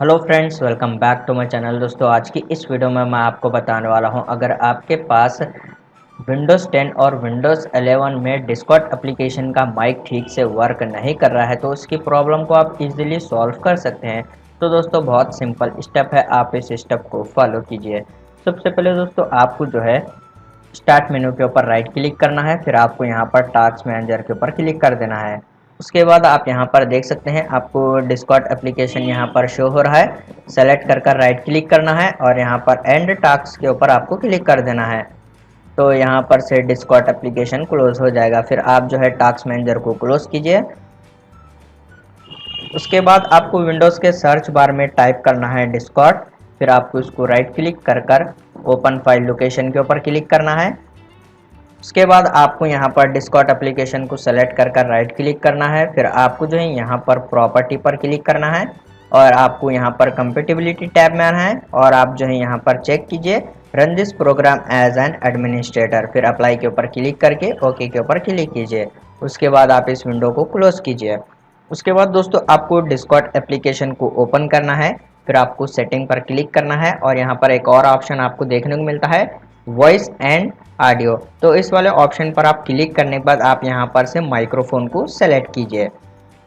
Hello friends, welcome back to my channel. दोस्तों, आज की इस वीडियो में मैं आपको बताने वाला हूं, अगर आपके पास विंडोज़ 10 और विंडोज़ 11 में डिस्कॉर्ड एप्लीकेशन का माइक ठीक से वर्क नहीं कर रहा है तो उसकी प्रॉब्लम को आप इजीली सॉल्व कर सकते हैं। तो दोस्तों, बहुत सिंपल स्टेप है, आप इस स्टेप को फॉलो कीजिए। सबसे पहले दोस्तों, आपको जो है स्टार्ट मेनू के ऊपर राइट क्लिक करना है, फिर आपको यहाँ पर टास्क मैनेजर के ऊपर क्लिक कर देना है। उसके बाद आप यहाँ पर देख सकते हैं, आपको डिस्कॉर्ड एप्लीकेशन यहाँ पर शो हो रहा है। सेलेक्ट कर राइट क्लिक करना है और यहाँ पर एंड टास्क के ऊपर आपको क्लिक कर देना है। तो यहाँ पर से डिस्कॉर्ड एप्लीकेशन क्लोज हो जाएगा। फिर आप जो है टास्क मैनेजर को क्लोज कीजिए। उसके बाद आपको विंडोज़ के सर्च बार में टाइप करना है डिस्कॉर्ड। फिर आपको इसको राइट क्लिक कर ओपन फाइल लोकेशन के ऊपर क्लिक करना है। उसके बाद आपको यहाँ पर डिस्कॉर्ड एप्लीकेशन को सेलेक्ट कर राइट क्लिक करना है। फिर आपको जो है यहाँ पर प्रॉपर्टी पर क्लिक करना है और आपको यहाँ पर कंपेटिबिलिटी टैब में आना है और आप जो है यहाँ पर चेक कीजिए run this program as an administrator. फिर अप्लाई के ऊपर क्लिक करके ओके के ऊपर क्लिक कीजिए। उसके बाद आप इस विंडो को क्लोज कीजिए। उसके बाद दोस्तों, आपको डिस्कॉर्ड एप्लीकेशन को ओपन करना है। फिर आपको सेटिंग पर क्लिक करना है और यहाँ पर एक और ऑप्शन आपको देखने को मिलता है, वॉइस एंड ऑडियो। तो इस वाले ऑप्शन पर आप क्लिक करने के बाद आप यहाँ पर से माइक्रोफोन को सेलेक्ट कीजिए।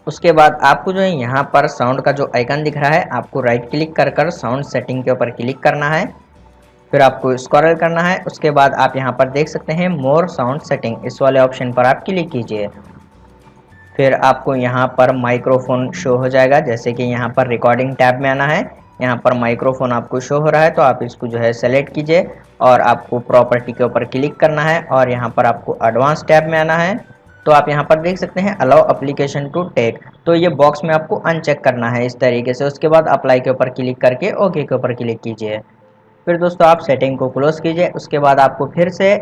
उसके बाद आपको जो है यहाँ पर साउंड का जो आइकन दिख रहा है, आपको राइट क्लिक कर साउंड सेटिंग के ऊपर क्लिक करना है। फिर आपको स्क्रॉल करना है। उसके बाद आप यहाँ पर देख सकते हैं मोर साउंड सेटिंग, इस वाले ऑप्शन पर आप क्लिक कीजिए। फिर आपको यहाँ पर माइक्रोफोन शो हो जाएगा, जैसे कि यहाँ पर रिकॉर्डिंग टैब में आना है। यहाँ पर माइक्रोफोन आपको शो हो रहा है तो आप इसको जो है सेलेक्ट कीजिए और आपको प्रॉपर्टी के ऊपर क्लिक करना है और यहाँ पर आपको एडवांस टैब में आना है। तो आप यहाँ पर देख सकते हैं अलाउ एप्लीकेशन टू टेक, तो ये बॉक्स में आपको अनचेक करना है इस तरीके से। उसके बाद अप्लाई के ऊपर क्लिक करके ओके के ऊपर क्लिक कीजिए। फिर दोस्तों, आप सेटिंग को क्लोज कीजिए। उसके बाद आपको फिर से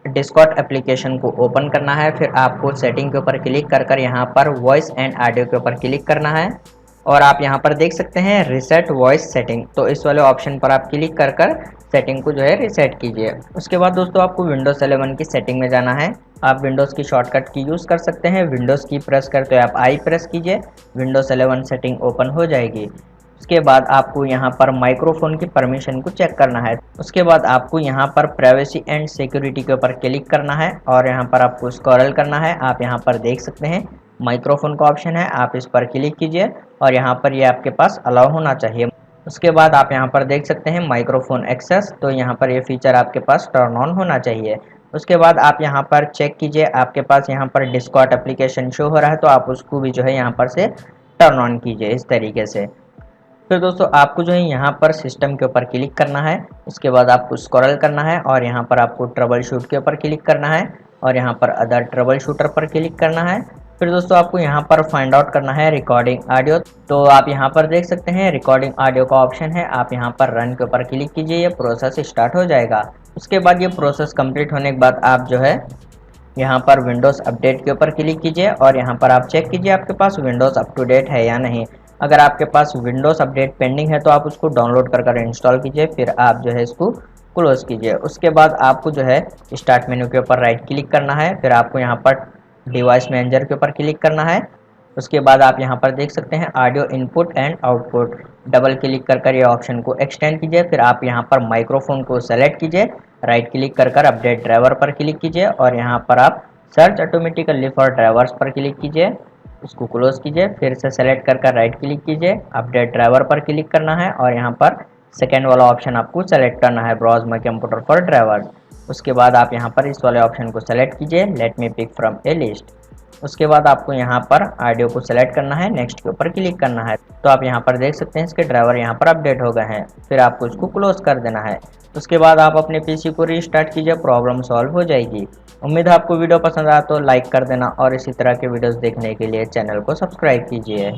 डिस्कॉर्ड एप्लीकेशन को ओपन करना है। फिर आपको सेटिंग के ऊपर क्लिक कर यहाँ पर वॉइस एंड ऑडियो के ऊपर क्लिक करना है और आप यहाँ पर देख सकते हैं रिसेट वॉइस सेटिंग, तो इस वाले ऑप्शन पर आप क्लिक कर सेटिंग को जो है रिसेट कीजिए। उसके बाद दोस्तों, आपको विंडोज़ 11 की सेटिंग में जाना है। आप विंडोज़ की शॉर्टकट की यूज़ कर सकते हैं। विंडोज़ की प्रेस करते हुए आप आई प्रेस कीजिए, विंडोज़ 11 सेटिंग ओपन हो जाएगी। उसके बाद आपको यहाँ पर माइक्रोफोन की परमिशन को चेक करना है। उसके बाद आपको यहाँ पर प्राइवेसी एंड सिक्योरिटी के ऊपर क्लिक करना है और यहाँ पर आपको स्क्रॉल करना है। आप यहाँ पर देख सकते हैं माइक्रोफोन का ऑप्शन है, आप इस पर क्लिक कीजिए और यहाँ पर ये आपके पास अलाउ होना चाहिए। उसके बाद आप यहाँ पर देख सकते हैं माइक्रोफोन एक्सेस, तो यहाँ पर ये फीचर आपके पास टर्न ऑन होना चाहिए। उसके बाद आप यहाँ पर चेक कीजिए, आपके पास यहाँ पर डिस्कॉर्ड एप्लीकेशन शो हो रहा है तो आप उसको भी जो है यहाँ पर से टर्न ऑन कीजिए इस तरीके से। फिर दोस्तों, आपको जो है यहाँ पर सिस्टम के ऊपर क्लिक करना है। उसके बाद आपको स्क्रॉल करना है और यहाँ पर आपको ट्रबल शूट के ऊपर क्लिक करना है और यहाँ पर अदर ट्रबल शूटर पर क्लिक करना है। फिर दोस्तों, आपको यहाँ पर फाइंड आउट करना है रिकॉर्डिंग ऑडियो, तो आप यहाँ पर देख सकते हैं रिकॉर्डिंग ऑडियो का ऑप्शन है। आप यहाँ पर रन के ऊपर क्लिक कीजिए, ये प्रोसेस स्टार्ट हो जाएगा। उसके बाद ये प्रोसेस कंप्लीट होने के बाद आप जो है यहाँ पर विंडोज़ अपडेट के ऊपर क्लिक कीजिए और यहाँ पर आप चेक कीजिए आपके पास विंडोज़ अप टू डेट है या नहीं। अगर आपके पास विंडोज़ अपडेट पेंडिंग है तो आप उसको डाउनलोड कर इंस्टॉल कीजिए। फिर आप जो है इसको क्लोज कीजिए। उसके बाद आपको जो है स्टार्ट मेनू के ऊपर राइट क्लिक करना है। फिर आपको यहाँ पर डिवाइस मैनेजर के ऊपर क्लिक करना है। उसके बाद आप यहाँ पर देख सकते हैं audio input and output, double click कर ये ऑप्शन को एक्सटेंड कीजिए। फिर आप यहाँ पर माइक्रोफोन को सेलेक्ट कीजिए, राइट क्लिक कर अपडेट ड्राइवर पर क्लिक कीजिए और यहाँ पर आप सर्च ऑटोमेटिकली फॉर ड्राइवर्स पर क्लिक कीजिए, इसको क्लोज कीजिए। फिर से सेलेक्ट कर राइट क्लिक कीजिए, अपडेट ड्राइवर पर क्लिक करना है और यहाँ पर सेकेंड वाला ऑप्शन आपको सेलेक्ट करना है, browse my computer for drivers. उसके बाद आप यहाँ पर इस वाले ऑप्शन को सेलेक्ट कीजिए, let me pick from a list. उसके बाद आपको यहाँ पर ऑडियो को सेलेक्ट करना है, नेक्स्ट के ऊपर क्लिक करना है। तो आप यहाँ पर देख सकते हैं इसके ड्राइवर यहाँ पर अपडेट हो गए हैं। फिर आपको इसको क्लोज कर देना है। उसके बाद आप अपने पीसी को रीस्टार्ट कीजिए, प्रॉब्लम सॉल्व हो जाएगी। उम्मीद है आपको वीडियो पसंद आया तो लाइक कर देना और इसी तरह के वीडियोस देखने के लिए चैनल को सब्सक्राइब कीजिए।